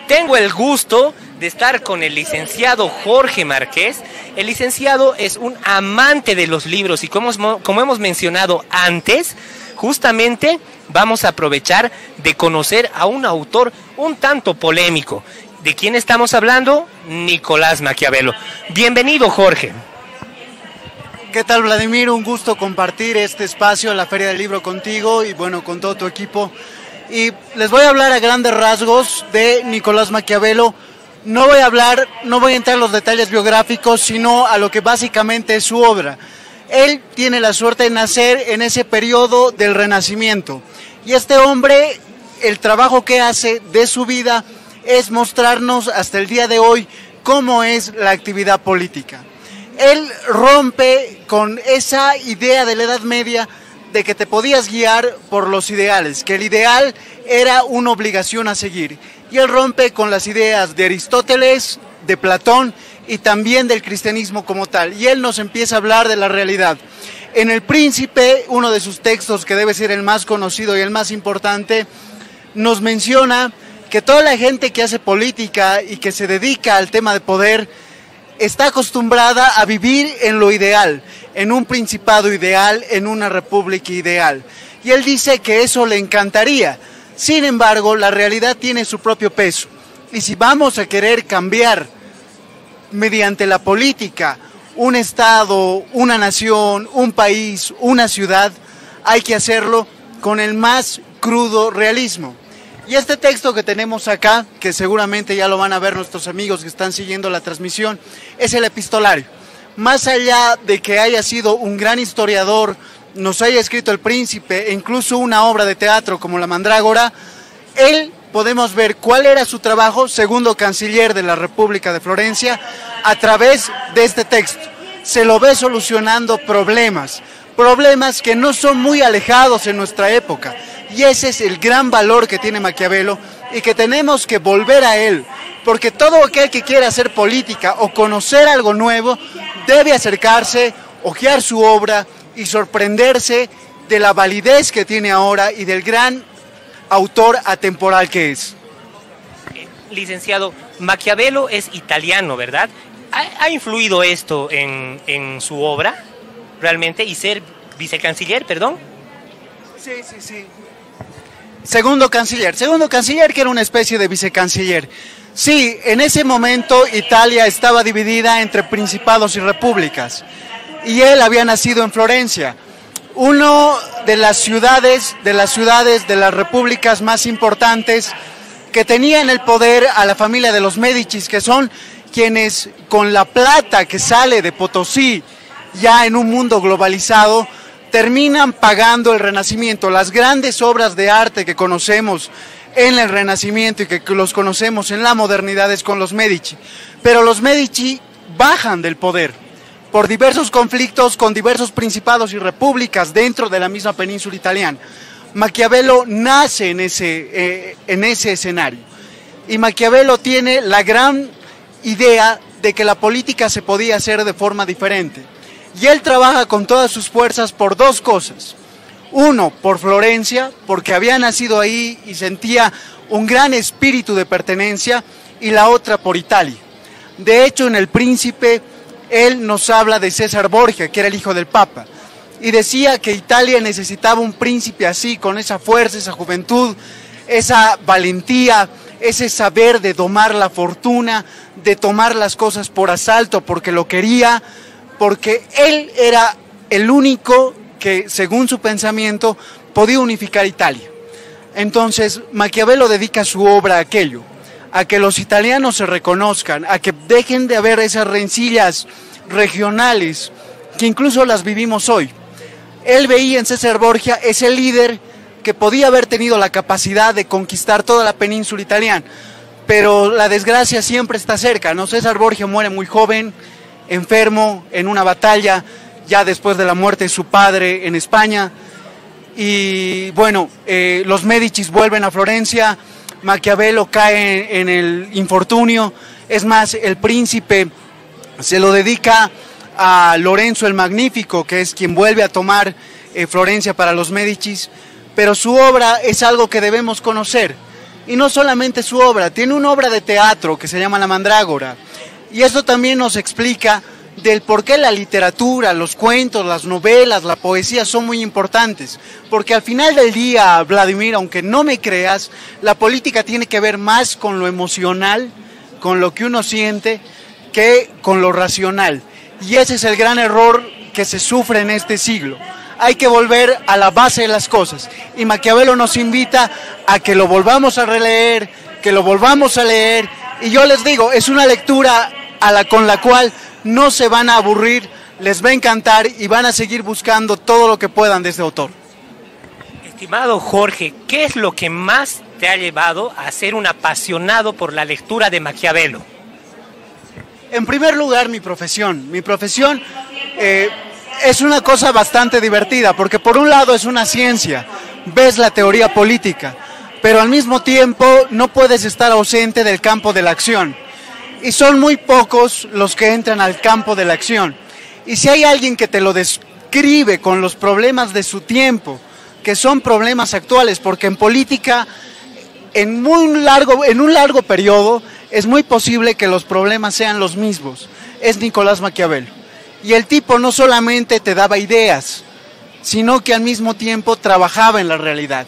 Tengo el gusto de estar con el licenciado Jorge Márquez. El licenciado es un amante de los libros y como hemos mencionado antes, justamente vamos a aprovechar de conocer a un autor un tanto polémico. ¿De quién estamos hablando? Nicolás Maquiavelo. Bienvenido, Jorge. ¿Qué tal, Vladimir? Un gusto compartir este espacio en la Feria del Libro contigo y bueno, con todo tu equipo. Y les voy a hablar a grandes rasgos de Nicolás Maquiavelo. No voy a entrar en los detalles biográficos, sino a lo que básicamente es su obra. Él tiene la suerte de nacer en ese periodo del Renacimiento. Y este hombre, el trabajo que hace de su vida es mostrarnos hasta el día de hoy cómo es la actividad política. Él rompe con esa idea de la Edad Media de que te podías guiar por los ideales, que el ideal era una obligación a seguir. Y él rompe con las ideas de Aristóteles, de Platón y también del cristianismo como tal. Y él nos empieza a hablar de la realidad. En El Príncipe, uno de sus textos que debe ser el más conocido y el más importante, nos menciona que toda la gente que hace política y que se dedica al tema de poder está acostumbrada a vivir en lo ideal, en un principado ideal, en una república ideal. Y él dice que eso le encantaría. Sin embargo, la realidad tiene su propio peso. Y si vamos a querer cambiar mediante la política un estado, una nación, un país, una ciudad, hay que hacerlo con el más crudo realismo. Y este texto que tenemos acá, que seguramente ya lo van a ver nuestros amigos que están siguiendo la transmisión, es el epistolario. Más allá de que haya sido un gran historiador, nos haya escrito El Príncipe e incluso una obra de teatro como La Mandrágora, él podemos ver cuál era su trabajo, segundo canciller de la República de Florencia, a través de este texto. Se lo ve solucionando problemas que no son muy alejados en nuestra época. Y ese es el gran valor que tiene Maquiavelo y que tenemos que volver a él, porque todo aquel que quiera hacer política o conocer algo nuevo debe acercarse, hojear su obra y sorprenderse de la validez que tiene ahora y del gran autor atemporal que es. Licenciado, Maquiavelo es italiano, ¿verdad? ¿Ha influido esto en su obra realmente y ser vicecanciller, perdón? Sí. Segundo canciller que era una especie de vicecanciller. Sí, en ese momento Italia estaba dividida entre principados y repúblicas. Y él había nacido en Florencia, una de las ciudades de las repúblicas más importantes que tenía en el poder a la familia de los Médicis, que son quienes con la plata que sale de Potosí, ya en un mundo globalizado, terminan pagando el Renacimiento. Las grandes obras de arte que conocemos en el Renacimiento y que los conocemos en la modernidad es con los Medici. Pero los Medici bajan del poder por diversos conflictos con diversos principados y repúblicas dentro de la misma península italiana. Maquiavelo nace en ese escenario. Y Maquiavelo tiene la gran idea de que la política se podía hacer de forma diferente. Y él trabaja con todas sus fuerzas por dos cosas. Uno, por Florencia, porque había nacido ahí y sentía un gran espíritu de pertenencia, y la otra por Italia. De hecho, en El Príncipe, él nos habla de César Borgia, que era el hijo del Papa, y decía que Italia necesitaba un príncipe así, con esa fuerza, esa juventud, esa valentía, ese saber de domar la fortuna, de tomar las cosas por asalto porque lo quería, porque él era el único que, según su pensamiento, podía unificar Italia. Entonces, Maquiavelo dedica su obra a aquello, a que los italianos se reconozcan, a que dejen de haber esas rencillas regionales, que incluso las vivimos hoy. Él veía en César Borgia ese líder que podía haber tenido la capacidad de conquistar toda la península italiana, pero la desgracia siempre está cerca, ¿no? César Borgia muere muy joven, enfermo, en una batalla, ya después de la muerte de su padre en España, y bueno, los Médicis vuelven a Florencia, Maquiavelo cae en el infortunio, es más, El Príncipe se lo dedica a Lorenzo el Magnífico, que es quien vuelve a tomar Florencia para los Médicis, pero su obra es algo que debemos conocer. Y no solamente su obra, tiene una obra de teatro que se llama La Mandrágora. Y esto también nos explica del por qué la literatura, los cuentos, las novelas, la poesía son muy importantes. Porque al final del día, Vladimir, aunque no me creas, la política tiene que ver más con lo emocional, con lo que uno siente, que con lo racional. Y ese es el gran error que se sufre en este siglo. Hay que volver a la base de las cosas. Y Maquiavelo nos invita a que lo volvamos a releer, que lo volvamos a leer. Y yo les digo, es una lectura con la cual no se van a aburrir, les va a encantar y van a seguir buscando todo lo que puedan de este autor. Estimado Jorge, ¿qué es lo que más te ha llevado a ser un apasionado por la lectura de Maquiavelo? En primer lugar, mi profesión. Mi profesión es una cosa bastante divertida, porque por un lado es una ciencia, ves la teoría política, pero al mismo tiempo no puedes estar ausente del campo de la acción. Y son muy pocos los que entran al campo de la acción. Y si hay alguien que te lo describe con los problemas de su tiempo, que son problemas actuales, porque en política, en un largo periodo, es muy posible que los problemas sean los mismos. Es Nicolás Maquiavelo. Y el tipo no solamente te daba ideas, sino que al mismo tiempo trabajaba en la realidad.